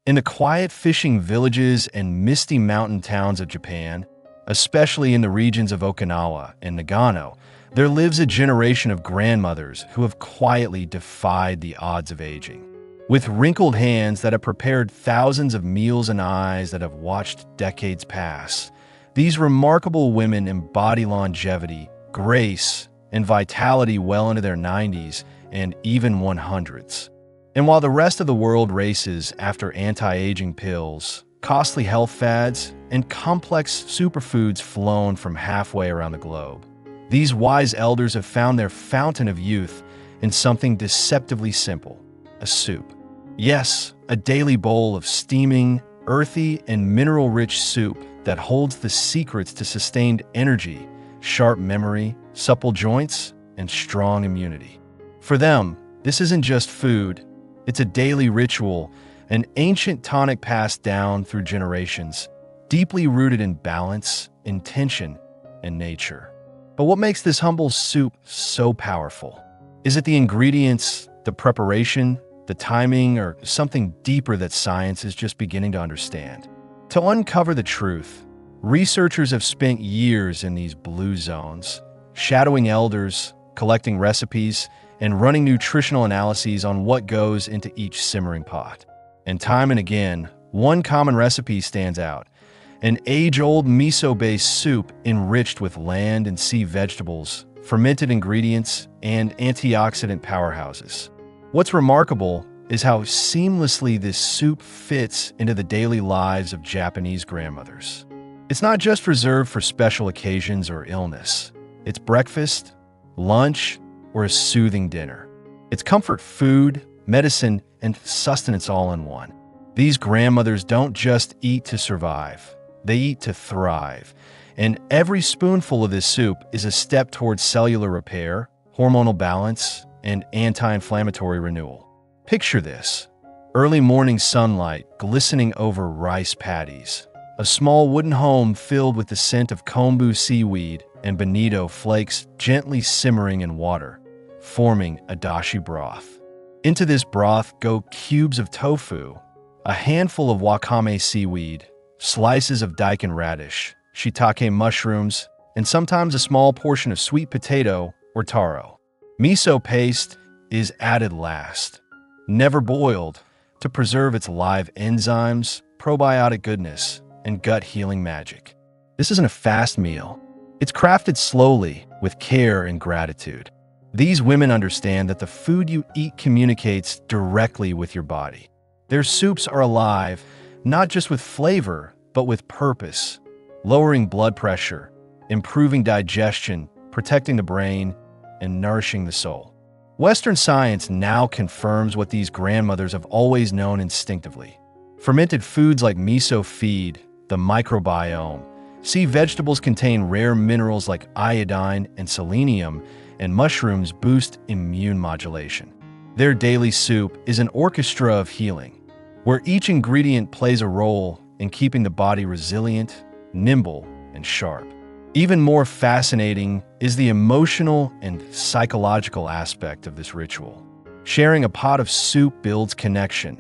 In the quiet fishing villages and misty mountain towns of Japan, especially in the regions of Okinawa and Nagano, there lives a generation of grandmothers who have quietly defied the odds of aging. With wrinkled hands that have prepared thousands of meals and eyes that have watched decades pass, these remarkable women embody longevity, grace, and vitality well into their 90s and even 100s. And while the rest of the world races after anti-aging pills, costly health fads, and complex superfoods flown from halfway around the globe, these wise elders have found their fountain of youth in something deceptively simple: a soup. Yes, a daily bowl of steaming, earthy, and mineral-rich soup that holds the secrets to sustained energy, sharp memory, supple joints, and strong immunity. For them, this isn't just food. It's a daily ritual, an ancient tonic passed down through generations, deeply rooted in balance, intention, and nature. But what makes this humble soup so powerful? Is it the ingredients, the preparation, the timing, or something deeper that science is just beginning to understand? To uncover the truth, researchers have spent years in these blue zones, shadowing elders, collecting recipes, and running nutritional analyses on what goes into each simmering pot. And time and again, one common recipe stands out: an age-old miso-based soup enriched with land and sea vegetables, fermented ingredients, and antioxidant powerhouses. What's remarkable is how seamlessly this soup fits into the daily lives of Japanese grandmothers. It's not just reserved for special occasions or illness. It's breakfast, lunch, or a soothing dinner. It's comfort food, medicine, and sustenance all in one. These grandmothers don't just eat to survive. They eat to thrive. And every spoonful of this soup is a step towards cellular repair, hormonal balance, and anti-inflammatory renewal. Picture this: early morning sunlight glistening over rice paddies, a small wooden home filled with the scent of kombu seaweed and bonito flakes gently simmering in water, forming a dashi broth. Into this broth go cubes of tofu, a handful of wakame seaweed, slices of daikon radish, shiitake mushrooms, and sometimes a small portion of sweet potato or taro. Miso paste is added last, never boiled, to preserve its live enzymes, probiotic goodness, and gut-healing magic. This isn't a fast meal. It's crafted slowly, with care and gratitude. These women understand that the food you eat communicates directly with your body. Their soups are alive, not just with flavor, but with purpose, lowering blood pressure, improving digestion, protecting the brain, and nourishing the soul. Western science now confirms what these grandmothers have always known instinctively. Fermented foods like miso feed the microbiome. Sea vegetables contain rare minerals like iodine and selenium, and mushrooms boost immune modulation. Their daily soup is an orchestra of healing, where each ingredient plays a role in keeping the body resilient, nimble, and sharp. Even more fascinating is the emotional and psychological aspect of this ritual. Sharing a pot of soup builds connection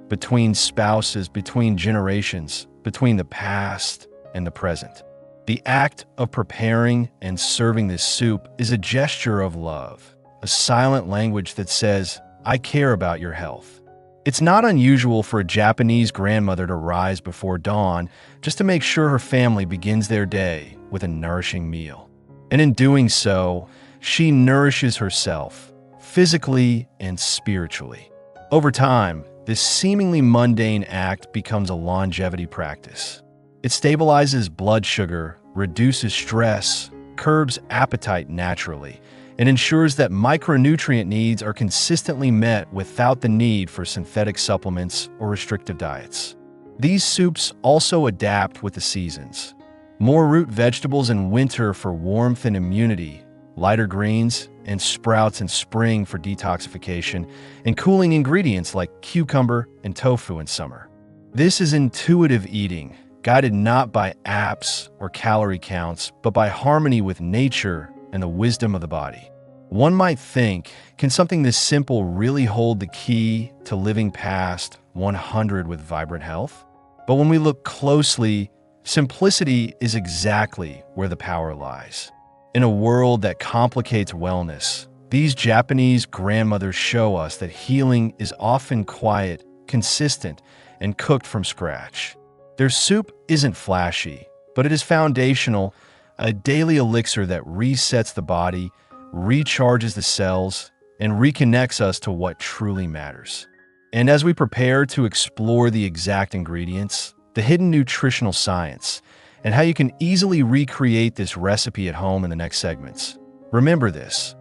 between spouses, between generations, between the past and the present. The act of preparing and serving this soup is a gesture of love, a silent language that says, "I care about your health." It's not unusual for a Japanese grandmother to rise before dawn just to make sure her family begins their day with a nourishing meal. And in doing so, she nourishes herself, physically and spiritually. Over time, this seemingly mundane act becomes a longevity practice. It stabilizes blood sugar, reduces stress, curbs appetite naturally, and ensures that micronutrient needs are consistently met without the need for synthetic supplements or restrictive diets. These soups also adapt with the seasons. More root vegetables in winter for warmth and immunity, lighter greens and sprouts in spring for detoxification, and cooling ingredients like cucumber and tofu in summer. This is intuitive eating, guided not by apps or calorie counts, but by harmony with nature and the wisdom of the body. One might think, can something this simple really hold the key to living past 100 with vibrant health? But when we look closely, simplicity is exactly where the power lies. In a world that complicates wellness, these Japanese grandmothers show us that healing is often quiet, consistent, and cooked from scratch. Their soup isn't flashy, but it is foundational, a daily elixir that resets the body, recharges the cells, and reconnects us to what truly matters. And as we prepare to explore the exact ingredients, the hidden nutritional science, and how you can easily recreate this recipe at home in the next segments, remember this: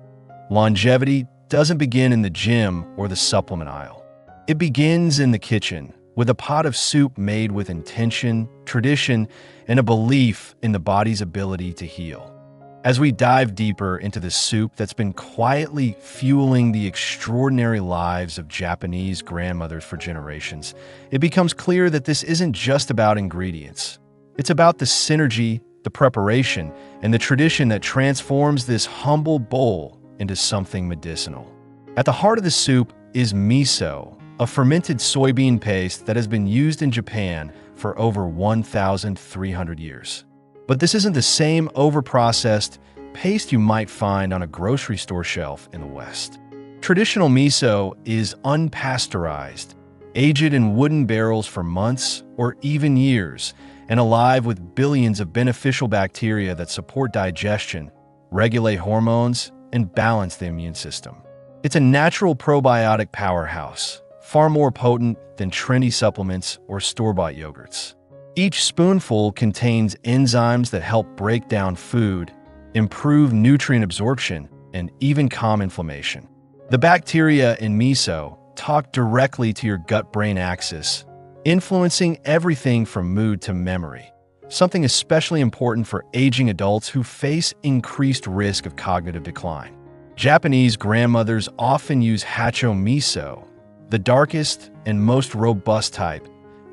longevity doesn't begin in the gym or the supplement aisle. It begins in the kitchen, with a pot of soup made with intention, tradition, and a belief in the body's ability to heal. As we dive deeper into the soup that's been quietly fueling the extraordinary lives of Japanese grandmothers for generations, it becomes clear that this isn't just about ingredients. It's about the synergy, the preparation, and the tradition that transforms this humble bowl into something medicinal. At the heart of the soup is miso, a fermented soybean paste that has been used in Japan for over 1,300 years. But this isn't the same overprocessed paste you might find on a grocery store shelf in the West. Traditional miso is unpasteurized, aged in wooden barrels for months or even years, and alive with billions of beneficial bacteria that support digestion, regulate hormones, and balance the immune system. It's a natural probiotic powerhouse, far more potent than trendy supplements or store-bought yogurts. Each spoonful contains enzymes that help break down food, improve nutrient absorption, and even calm inflammation. The bacteria in miso talk directly to your gut-brain axis, influencing everything from mood to memory, something especially important for aging adults who face increased risk of cognitive decline. Japanese grandmothers often use hacho miso, the darkest and most robust type,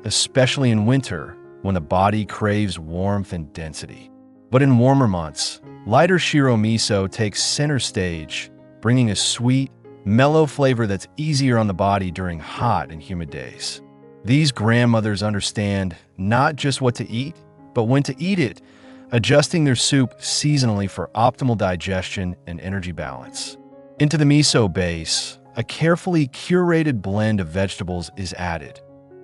especially in winter when the body craves warmth and density. But in warmer months, lighter shiro miso takes center stage, bringing a sweet, mellow flavor that's easier on the body during hot and humid days. These grandmothers understand not just what to eat, but when to eat it, adjusting their soup seasonally for optimal digestion and energy balance. Into the miso base, a carefully curated blend of vegetables is added,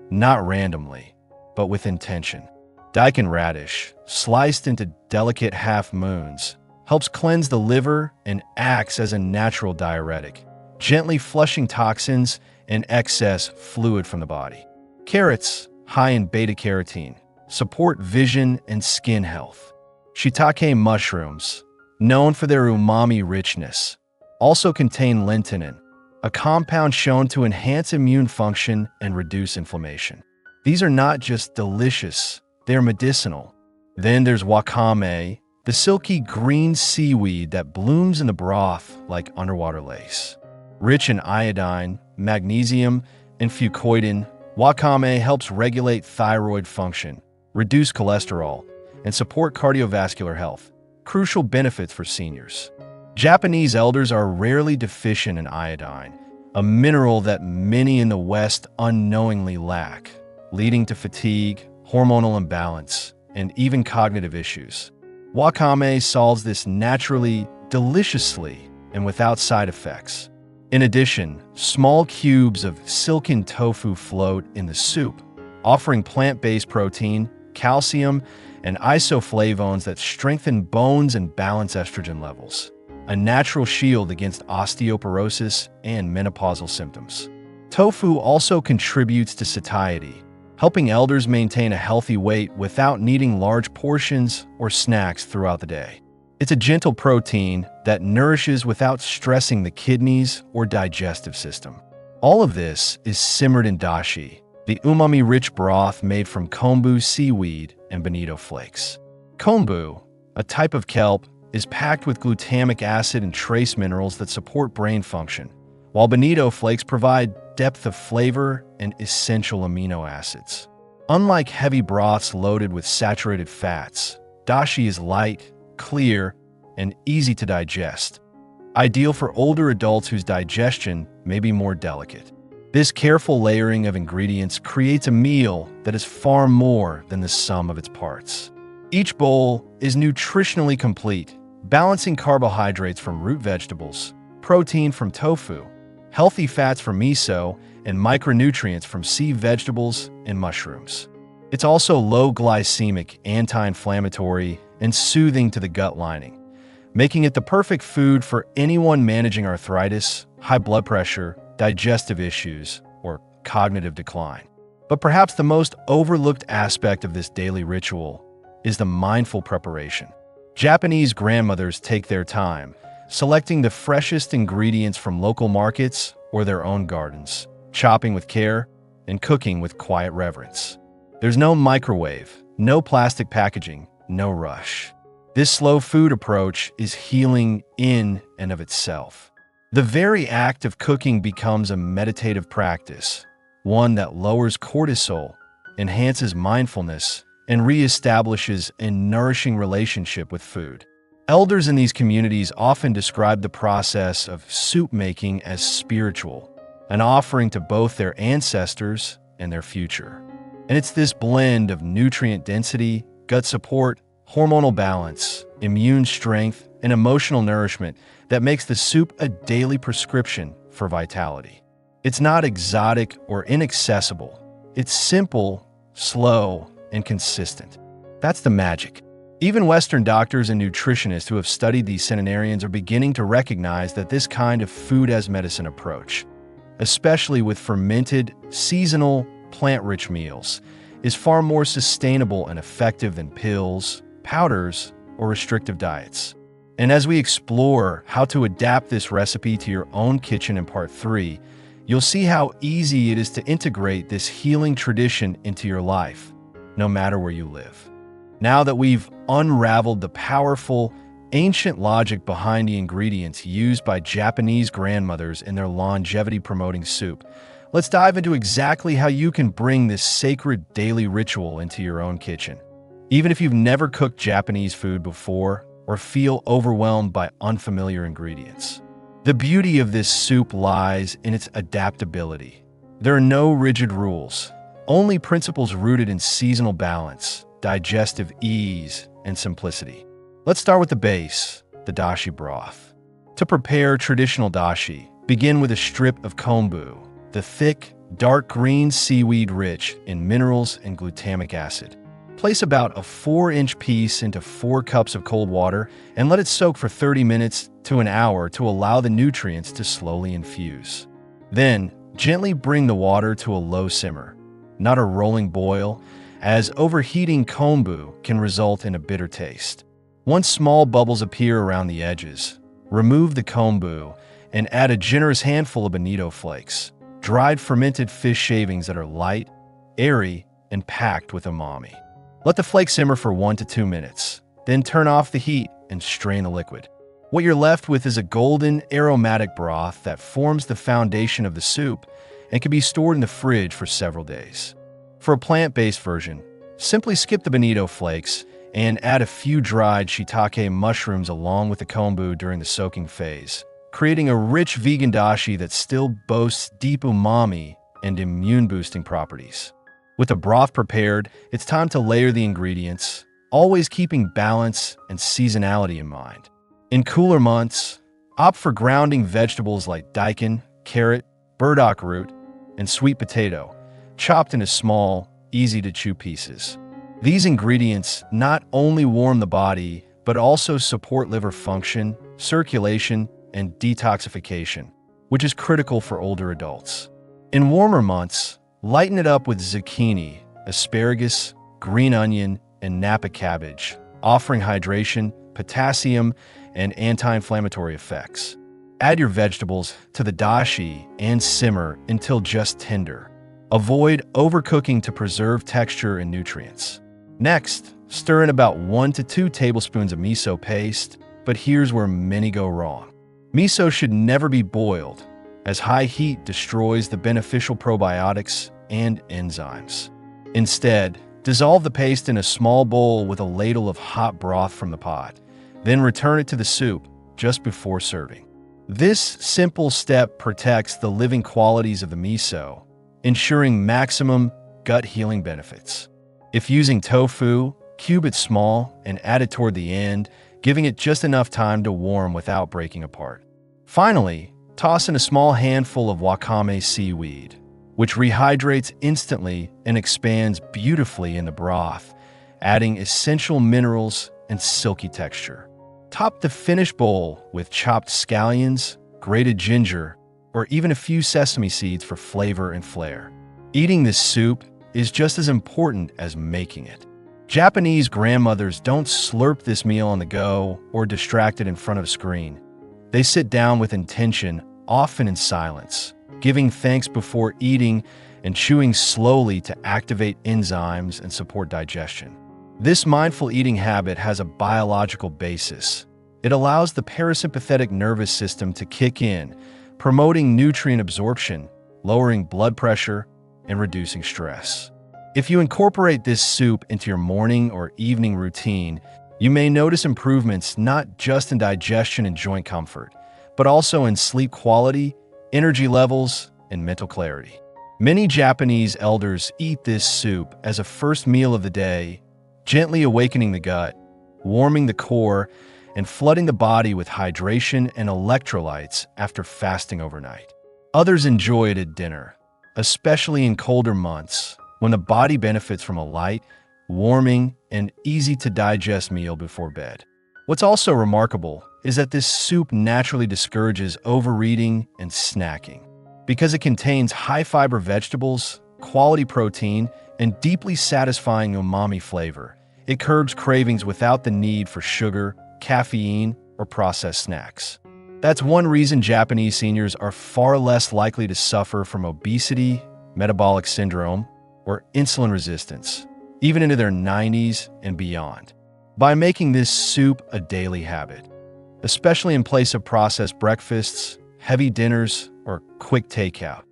not randomly, but with intention. Daikon radish, sliced into delicate half-moons, helps cleanse the liver and acts as a natural diuretic, gently flushing toxins and excess fluid from the body. Carrots, high in beta-carotene, support vision and skin health. Shiitake mushrooms, known for their umami richness, also contain lentinan, a compound shown to enhance immune function and reduce inflammation. These are not just delicious, they're medicinal. Then there's wakame, the silky green seaweed that blooms in the broth like underwater lace. Rich in iodine, magnesium, and fucoidan, wakame helps regulate thyroid function, reduce cholesterol, and support cardiovascular health, crucial benefits for seniors. Japanese elders are rarely deficient in iodine, a mineral that many in the West unknowingly lack, leading to fatigue, hormonal imbalance, and even cognitive issues. Wakame solves this naturally, deliciously, and without side effects. In addition, small cubes of silken tofu float in the soup, offering plant-based protein, calcium, and isoflavones that strengthen bones and balance estrogen levels, a natural shield against osteoporosis and menopausal symptoms. Tofu also contributes to satiety, helping elders maintain a healthy weight without needing large portions or snacks throughout the day. It's a gentle protein that nourishes without stressing the kidneys or digestive system. All of this is simmered in dashi, the umami-rich broth made from kombu seaweed and bonito flakes. Kombu, a type of kelp, is packed with glutamic acid and trace minerals that support brain function, while bonito flakes provide depth of flavor and essential amino acids. Unlike heavy broths loaded with saturated fats, dashi is light, clear, and easy to digest, ideal for older adults whose digestion may be more delicate. This careful layering of ingredients creates a meal that is far more than the sum of its parts. Each bowl is nutritionally complete, balancing carbohydrates from root vegetables, protein from tofu, healthy fats from miso, and micronutrients from sea vegetables and mushrooms. It's also low glycemic, anti-inflammatory, and soothing to the gut lining, making it the perfect food for anyone managing arthritis, high blood pressure, digestive issues, or cognitive decline. But perhaps the most overlooked aspect of this daily ritual is the mindful preparation. Japanese grandmothers take their time, selecting the freshest ingredients from local markets or their own gardens, chopping with care and cooking with quiet reverence. There's no microwave, no plastic packaging, no rush. This slow food approach is healing in and of itself. The very act of cooking becomes a meditative practice, one that lowers cortisol, enhances mindfulness, and reestablishes a nourishing relationship with food. Elders in these communities often describe the process of soup making as spiritual, an offering to both their ancestors and their future. And it's this blend of nutrient density, gut support, hormonal balance, immune strength, and emotional nourishment that makes the soup a daily prescription for vitality. It's not exotic or inaccessible. It's simple, slow, and consistent. That's the magic. Even Western doctors and nutritionists who have studied these centenarians are beginning to recognize that this kind of food as medicine approach, especially with fermented, seasonal, plant-rich meals, is far more sustainable and effective than pills, powders, or restrictive diets. And as we explore how to adapt this recipe to your own kitchen in Part 3, you'll see how easy it is to integrate this healing tradition into your life, no matter where you live. Now that we've unraveled the powerful, ancient logic behind the ingredients used by Japanese grandmothers in their longevity-promoting soup, let's dive into exactly how you can bring this sacred daily ritual into your own kitchen. Even if you've never cooked Japanese food before or feel overwhelmed by unfamiliar ingredients, the beauty of this soup lies in its adaptability. There are no rigid rules, only principles rooted in seasonal balance, digestive ease, and simplicity. Let's start with the base, the dashi broth. To prepare traditional dashi, begin with a strip of kombu, the thick, dark green seaweed rich in minerals and glutamic acid. Place about a 4-inch piece into 4 cups of cold water and let it soak for 30 minutes to an hour to allow the nutrients to slowly infuse. Then, gently bring the water to a low simmer, not a rolling boil, as overheating kombu can result in a bitter taste. Once small bubbles appear around the edges, remove the kombu and add a generous handful of bonito flakes, dried fermented fish shavings that are light, airy, and packed with umami. Let the flakes simmer for 1 to 2 minutes, then turn off the heat and strain the liquid. What you're left with is a golden, aromatic broth that forms the foundation of the soup and can be stored in the fridge for several days. For a plant-based version, simply skip the bonito flakes and add a few dried shiitake mushrooms along with the kombu during the soaking phase, creating a rich vegan dashi that still boasts deep umami and immune-boosting properties. With the broth prepared, it's time to layer the ingredients, always keeping balance and seasonality in mind. In cooler months, opt for grounding vegetables like daikon, carrot, burdock root, and sweet potato, chopped into small, easy-to-chew pieces. These ingredients not only warm the body, but also support liver function, circulation, and detoxification, which is critical for older adults. In warmer months, lighten it up with zucchini, asparagus, green onion, and Napa cabbage, offering hydration, potassium, and anti-inflammatory effects. Add your vegetables to the dashi and simmer until just tender. Avoid overcooking to preserve texture and nutrients. Next, stir in about 1 to 2 tablespoons of miso paste, but here's where many go wrong. Miso should never be boiled, as high heat destroys the beneficial probiotics and enzymes. Instead, dissolve the paste in a small bowl with a ladle of hot broth from the pot, then return it to the soup just before serving. This simple step protects the living qualities of the miso, ensuring maximum gut healing benefits. If using tofu, cube it small and add it toward the end, giving it just enough time to warm without breaking apart. Finally, toss in a small handful of wakame seaweed, which rehydrates instantly and expands beautifully in the broth, adding essential minerals and silky texture. Top the finished bowl with chopped scallions, grated ginger, or even a few sesame seeds for flavor and flair. Eating this soup is just as important as making it. Japanese grandmothers don't slurp this meal on the go or distracted in front of a screen. They sit down with intention, often in silence, giving thanks before eating and chewing slowly to activate enzymes and support digestion. This mindful eating habit has a biological basis. It allows the parasympathetic nervous system to kick in, promoting nutrient absorption, lowering blood pressure, and reducing stress. If you incorporate this soup into your morning or evening routine, you may notice improvements not just in digestion and joint comfort, but also in sleep quality, energy levels, and mental clarity. Many Japanese elders eat this soup as a first meal of the day, gently awakening the gut, warming the core, and flooding the body with hydration and electrolytes after fasting overnight. Others enjoy it at dinner, especially in colder months, when the body benefits from a light, warming, and easy-to-digest meal before bed. What's also remarkable is that this soup naturally discourages overeating and snacking. Because it contains high-fiber vegetables, quality protein, and deeply satisfying umami flavor, it curbs cravings without the need for sugar, caffeine, or processed snacks. That's one reason Japanese seniors are far less likely to suffer from obesity, metabolic syndrome, or insulin resistance, even into their 90s and beyond. By making this soup a daily habit, especially in place of processed breakfasts, heavy dinners, or quick takeout,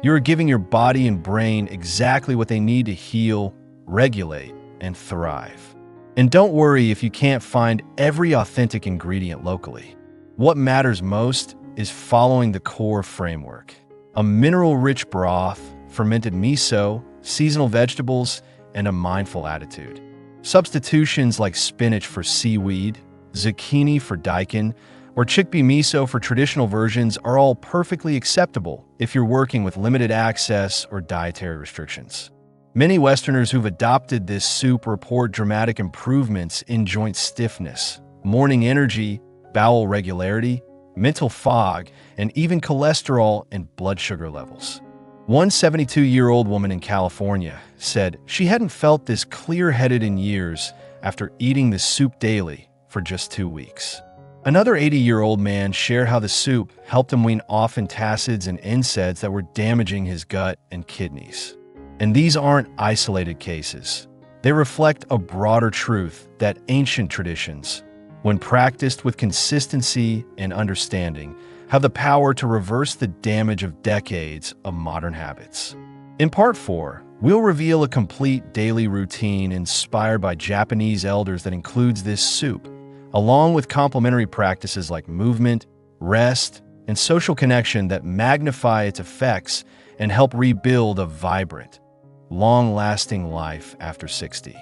you are giving your body and brain exactly what they need to heal, regulate, and thrive. And don't worry if you can't find every authentic ingredient locally. What matters most is following the core framework: a mineral-rich broth, fermented miso, seasonal vegetables, and a mindful attitude. Substitutions like spinach for seaweed, zucchini for daikon, or chickpea miso for traditional versions are all perfectly acceptable if you're working with limited access or dietary restrictions. Many Westerners who've adopted this soup report dramatic improvements in joint stiffness, morning energy, bowel regularity, mental fog, and even cholesterol and blood sugar levels. One 72-year-old woman in California said she hadn't felt this clear-headed in years after eating the soup daily for just 2 weeks. Another 80-year-old man shared how the soup helped him wean off antacids and NSAIDs that were damaging his gut and kidneys. And these aren't isolated cases. They reflect a broader truth that ancient traditions, when practiced with consistency and understanding, have the power to reverse the damage of decades of modern habits. In Part 4, we'll reveal a complete daily routine inspired by Japanese elders that includes this soup, along with complementary practices like movement, rest, and social connection that magnify its effects and help rebuild a vibrant, long-lasting life after 60.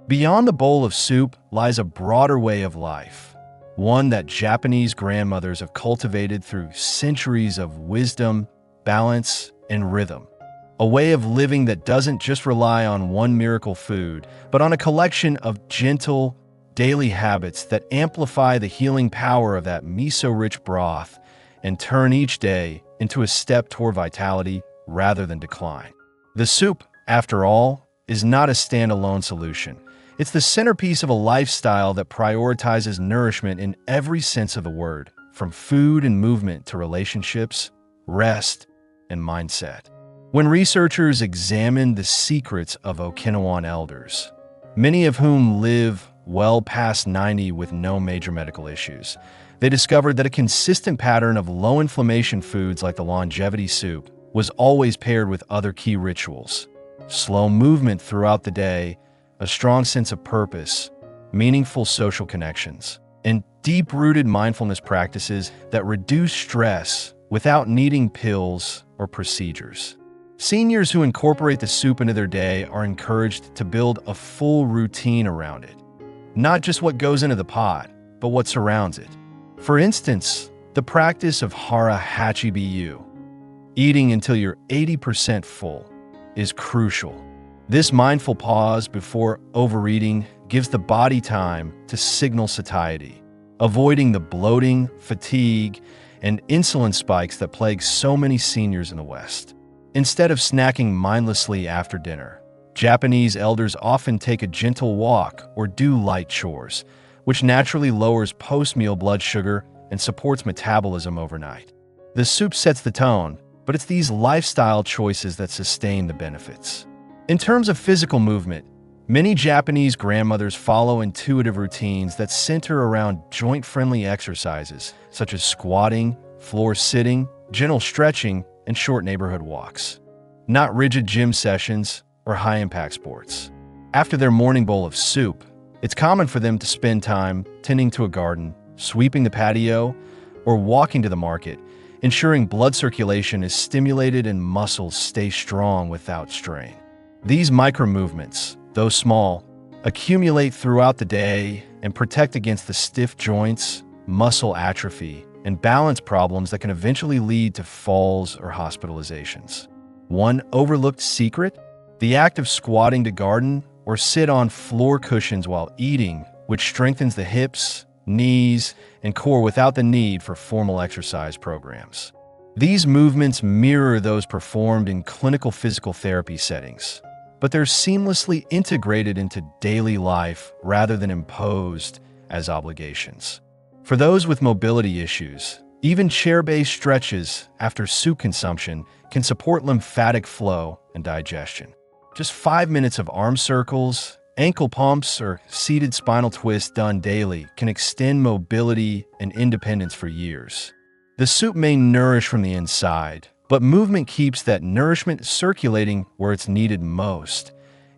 Beyond the bowl of soup lies a broader way of life, one that Japanese grandmothers have cultivated through centuries of wisdom, balance, and rhythm. A way of living that doesn't just rely on one miracle food, but on a collection of gentle, daily habits that amplify the healing power of that miso-rich broth and turn each day into a step toward vitality rather than decline. The soup, after all, is not a standalone solution. It's the centerpiece of a lifestyle that prioritizes nourishment in every sense of the word, from food and movement to relationships, rest, and mindset. When researchers examined the secrets of Okinawan elders, many of whom live well past 90 with no major medical issues, they discovered that a consistent pattern of low-inflammation foods like the longevity soup was always paired with other key rituals: slow movement throughout the day, a strong sense of purpose, meaningful social connections, and deep-rooted mindfulness practices that reduce stress without needing pills or procedures. Seniors who incorporate the soup into their day are encouraged to build a full routine around it. Not just what goes into the pot, but what surrounds it. For instance, the practice of hara hachi-bu, eating until you're 80% full, is crucial. This mindful pause before overeating gives the body time to signal satiety, avoiding the bloating, fatigue, and insulin spikes that plague so many seniors in the West. Instead of snacking mindlessly after dinner, Japanese elders often take a gentle walk or do light chores, which naturally lowers post-meal blood sugar and supports metabolism overnight. The soup sets the tone, but it's these lifestyle choices that sustain the benefits. In terms of physical movement, many Japanese grandmothers follow intuitive routines that center around joint-friendly exercises, such as squatting, floor sitting, gentle stretching, and short neighborhood walks. Not rigid gym sessions or high-impact sports. After their morning bowl of soup, it's common for them to spend time tending to a garden, sweeping the patio, or walking to the market, ensuring blood circulation is stimulated and muscles stay strong without strain. These micro-movements, though small, accumulate throughout the day and protect against the stiff joints, muscle atrophy, and balance problems that can eventually lead to falls or hospitalizations. One overlooked secret? The act of squatting to garden or sit on floor cushions while eating, which strengthens the hips, knees, and core without the need for formal exercise programs. These movements mirror those performed in clinical physical therapy settings, but they're seamlessly integrated into daily life rather than imposed as obligations. For those with mobility issues, even chair-based stretches after soup consumption can support lymphatic flow and digestion. Just 5 minutes of arm circles, ankle pumps, or seated spinal twists done daily can extend mobility and independence for years. The soup may nourish from the inside, but movement keeps that nourishment circulating where it's needed most,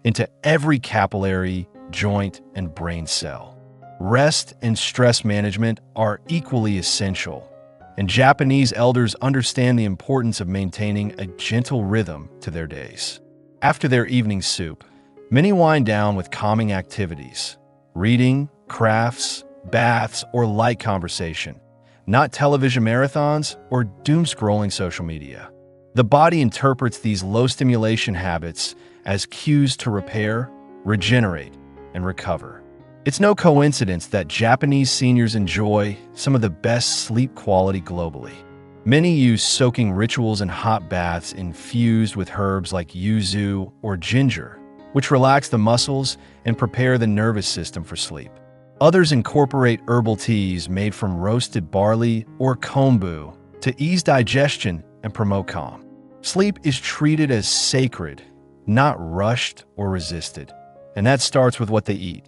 into every capillary, joint, and brain cell. Rest and stress management are equally essential, and Japanese elders understand the importance of maintaining a gentle rhythm to their days. After their evening soup, many wind down with calming activities, reading, crafts, baths, or light conversation, not television marathons or doom-scrolling social media. The body interprets these low-stimulation habits as cues to repair, regenerate, and recover. It's no coincidence that Japanese seniors enjoy some of the best sleep quality globally. Many use soaking rituals and hot baths infused with herbs like yuzu or ginger, which relax the muscles and prepare the nervous system for sleep. Others incorporate herbal teas made from roasted barley or kombu to ease digestion and promote calm. Sleep is treated as sacred, not rushed or resisted, and that starts with what they eat.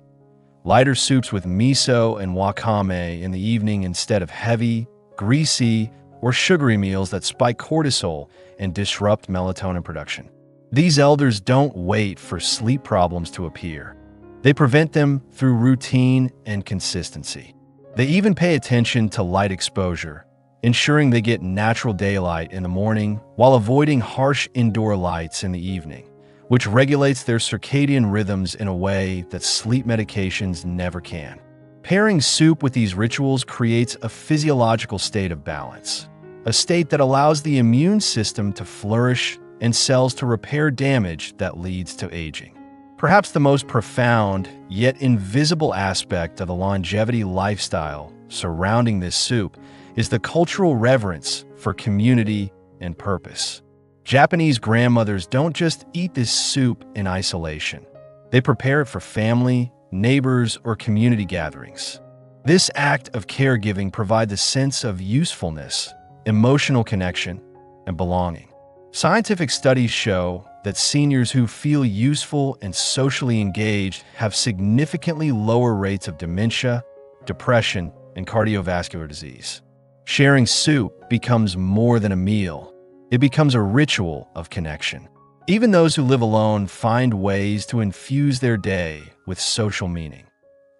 Lighter soups with miso and wakame in the evening instead of heavy, greasy, or sugary meals that spike cortisol and disrupt melatonin production. These elders don't wait for sleep problems to appear. They prevent them through routine and consistency. They even pay attention to light exposure, ensuring they get natural daylight in the morning while avoiding harsh indoor lights in the evening, which regulates their circadian rhythms in a way that sleep medications never can. Pairing soup with these rituals creates a physiological state of balance, a state that allows the immune system to flourish and cells to repair damage that leads to aging. Perhaps the most profound, yet invisible aspect of the longevity lifestyle surrounding this soup is the cultural reverence for community and purpose. Japanese grandmothers don't just eat this soup in isolation. They prepare it for family, neighbors, or community gatherings. This act of caregiving provides a sense of usefulness, emotional connection, and belonging. Scientific studies show that seniors who feel useful and socially engaged have significantly lower rates of dementia, depression, and cardiovascular disease. Sharing soup becomes more than a meal. It becomes a ritual of connection. Even those who live alone find ways to infuse their day with social meaning.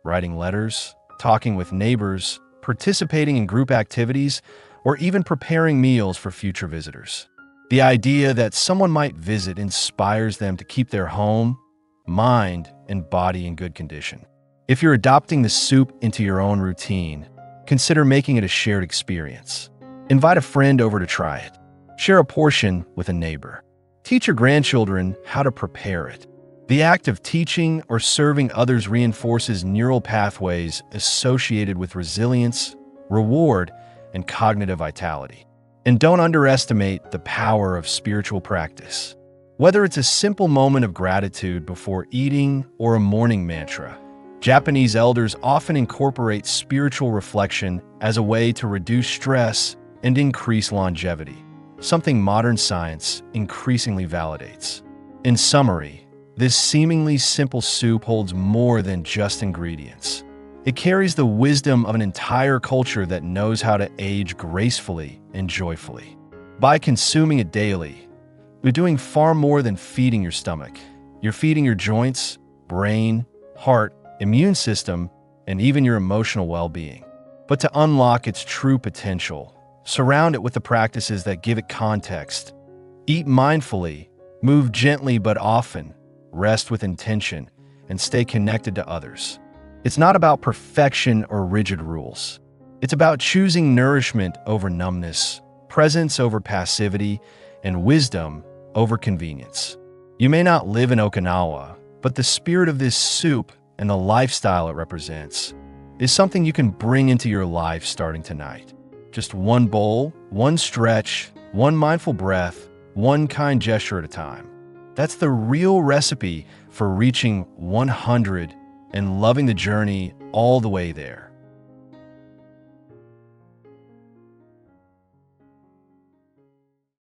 Writing letters, talking with neighbors, participating in group activities, or even preparing meals for future visitors. The idea that someone might visit inspires them to keep their home, mind, and body in good condition. If you're adopting the soup into your own routine, consider making it a shared experience. Invite a friend over to try it. Share a portion with a neighbor. Teach your grandchildren how to prepare it. The act of teaching or serving others reinforces neural pathways associated with resilience, reward, and cognitive vitality. And don't underestimate the power of spiritual practice. Whether it's a simple moment of gratitude before eating or a morning mantra, Japanese elders often incorporate spiritual reflection as a way to reduce stress and increase longevity, something modern science increasingly validates. In summary, this seemingly simple soup holds more than just ingredients. It carries the wisdom of an entire culture that knows how to age gracefully and joyfully. By consuming it daily, you're doing far more than feeding your stomach. You're feeding your joints, brain, heart, immune system, and even your emotional well-being. But to unlock its true potential, surround it with the practices that give it context. Eat mindfully, move gently but often, rest with intention, and stay connected to others. It's not about perfection or rigid rules. It's about choosing nourishment over numbness, presence over passivity, and wisdom over convenience. You may not live in Okinawa, but the spirit of this soup and the lifestyle it represents is something you can bring into your life starting tonight. Just one bowl, one stretch, one mindful breath, one kind gesture at a time. That's the real recipe for reaching 100 and loving the journey all the way there.